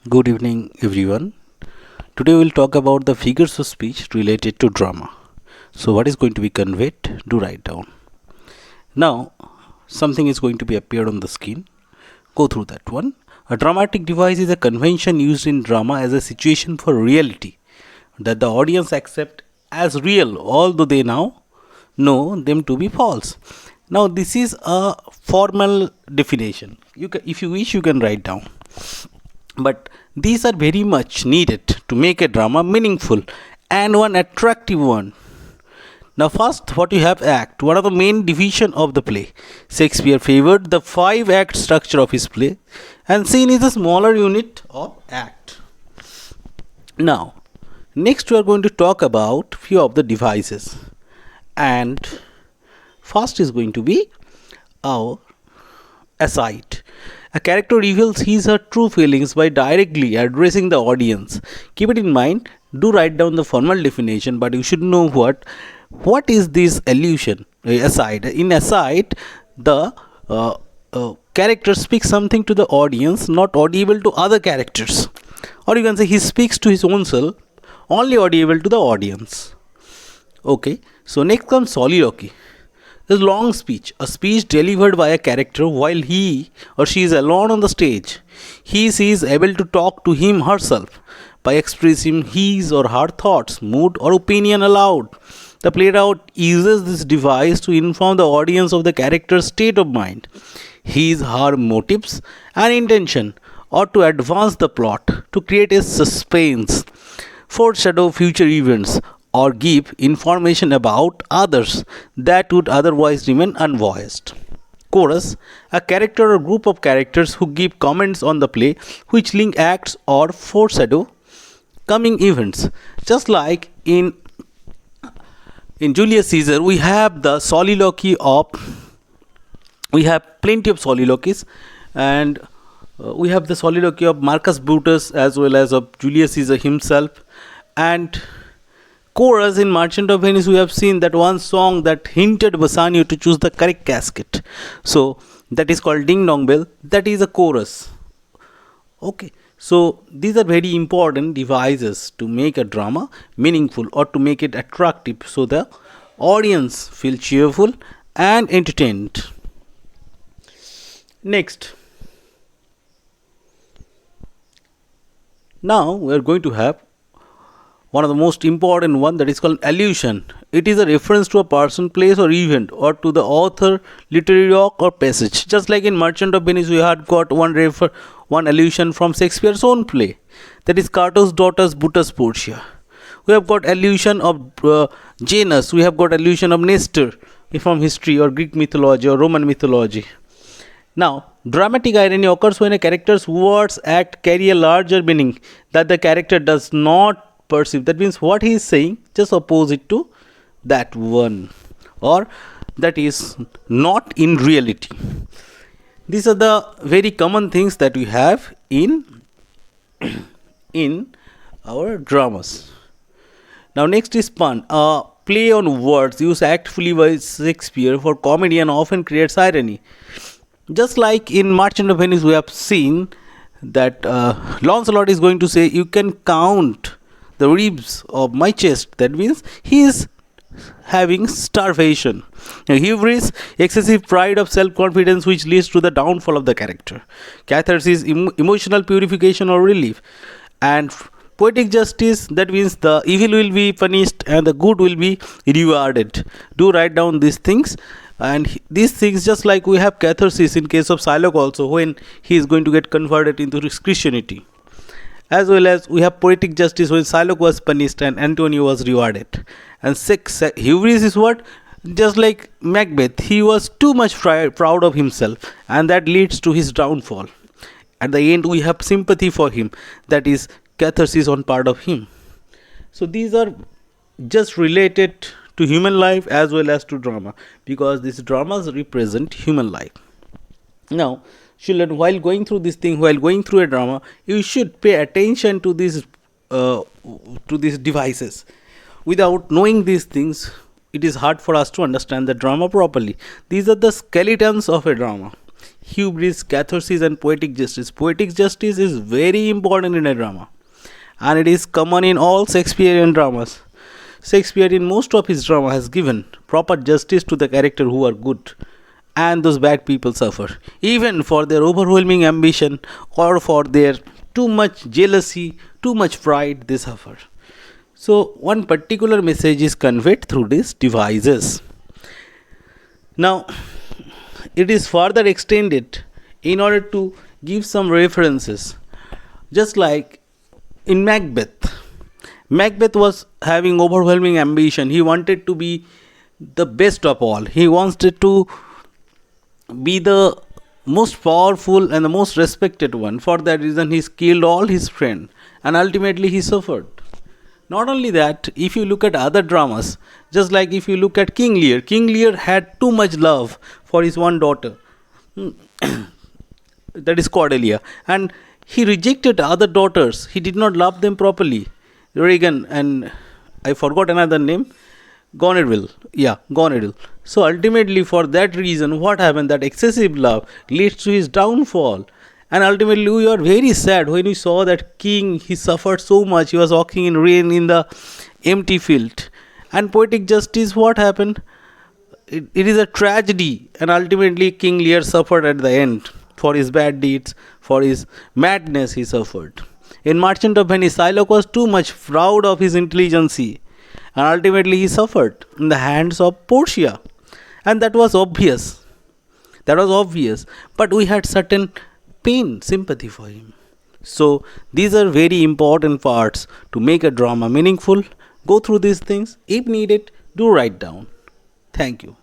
Good evening, everyone. Today we will talk about the figures of speech related to drama. So, what is going to be conveyed? Do write down. Now, something is going to be appeared on the screen. Go through that one. A dramatic device is a convention used in drama as a situation for reality that the audience accept as real, although they now know them to be false. Now, this is a formal definition. If you wish, you can write down. But these are very much needed to make a drama meaningful and one attractive one. Now, first, what you have act, one of the main division of the play. Shakespeare favored the 5-act structure of his play, and scene is a smaller unit of act. Now, next we are going to talk about few of the devices, and first is going to be our aside. A character reveals his or her true feelings by directly addressing the audience. Keep it in mind, do write down the formal definition, but you should know what is this allusion, aside. In aside, the character speaks something to the audience, not audible to other characters. Or you can say he speaks to his own self, only audible to the audience. Okay, so next comes soliloquy. This long speech, a speech delivered by a character while he or she is alone on the stage. She is able to talk to him herself by expressing his or her thoughts, mood, or opinion aloud. The playwright uses this device to inform the audience of the character's state of mind, his or her motives and intention, or to advance the plot, to create a suspense, foreshadow future events, or give information about others that would otherwise remain unvoiced. Chorus, a character or group of characters who give comments on the play, which link acts or foreshadow coming events. Just like in Julius Caesar, we have plenty of soliloquies, and we have the soliloquy of Marcus Brutus as well as of Julius Caesar himself. And chorus in Merchant of Venice, we have seen that one song that hinted Bassanio to choose the correct casket. So that is called Ding Dong Bell. That is a chorus. Okay. So these are very important devices to make a drama meaningful or to make it attractive, so the audience feel cheerful and entertained. Next. Now we are going to have one of the most important one, that is called allusion. It is a reference to a person, place or event, or to the author, literary work or passage. Just like in Merchant of Venice, we had got one allusion from Shakespeare's own play, that is Cato's daughter's Brutus Portia. We have got allusion of Janus. We have got allusion of Nestor from history or Greek mythology or Roman mythology. Now, dramatic irony occurs when a character's words act carry a larger meaning that the character does not perceive. That means what he is saying just opposite to that one, or that is not in reality. These are the very common things that we have in our dramas. Now next is pun. A play on words used actfully by Shakespeare for comedy and often creates irony. Just like in Merchant of Venice, we have seen that Lancelot is going to say, "You can count the ribs of my chest." That means he is having starvation. Now, hubris, excessive pride of self-confidence, which leads to the downfall of the character. Catharsis, emotional purification or relief. And poetic justice, that means the evil will be punished and the good will be rewarded. Do write down these things. And these things, just like we have catharsis in case of Shylock also, when he is going to get converted into Christianity. As well as we have poetic justice when Shylock was punished and Antonio was rewarded. And hubris is what? Just like Macbeth, he was too much proud of himself, and that leads to his downfall. At the end, we have sympathy for him, that is catharsis on part of him. So these are just related to human life as well as to drama, because these dramas represent human life. Now, children, while going through this thing, while going through a drama, you should pay attention to these devices. Without knowing these things, it is hard for us to understand the drama properly. These are the skeletons of a drama. hubris, catharsis, and poetic justice. Poetic justice is very important in a drama, and it is common in all Shakespearean dramas. Shakespeare, in most of his drama, has given proper justice to the character who are good, and those bad people suffer, even for their overwhelming ambition or for their too much jealousy, too much pride, they suffer. So, one particular message is conveyed through these devices. Now, it is further extended in order to give some references. Just like in Macbeth, Macbeth was having overwhelming ambition. He wanted to be the best of all. He wanted to be the most powerful and the most respected one. For that reason, he killed all his friends and ultimately he suffered. Not only that, if you look at other dramas, just like if you look at King Lear, King Lear had too much love for his one daughter, that is Cordelia, and he rejected other daughters. He did not love them properly. Regan and I forgot another name, Goneril. Yeah, Goneril. So ultimately, for that reason, what happened? That excessive love leads to his downfall. And ultimately, we are very sad when we saw that king, he suffered so much. He was walking in rain in the empty field. And poetic justice, what happened? It is a tragedy. And ultimately, King Lear suffered at the end. For his bad deeds, for his madness, he suffered. In Merchant of Venice, Shylock was too much proud of his intelligence. And ultimately, he suffered in the hands of Portia. And that was obvious. That was obvious. But we had certain pain, sympathy for him. So these are very important parts to make a drama meaningful. Go through these things. If needed, do write down. Thank you.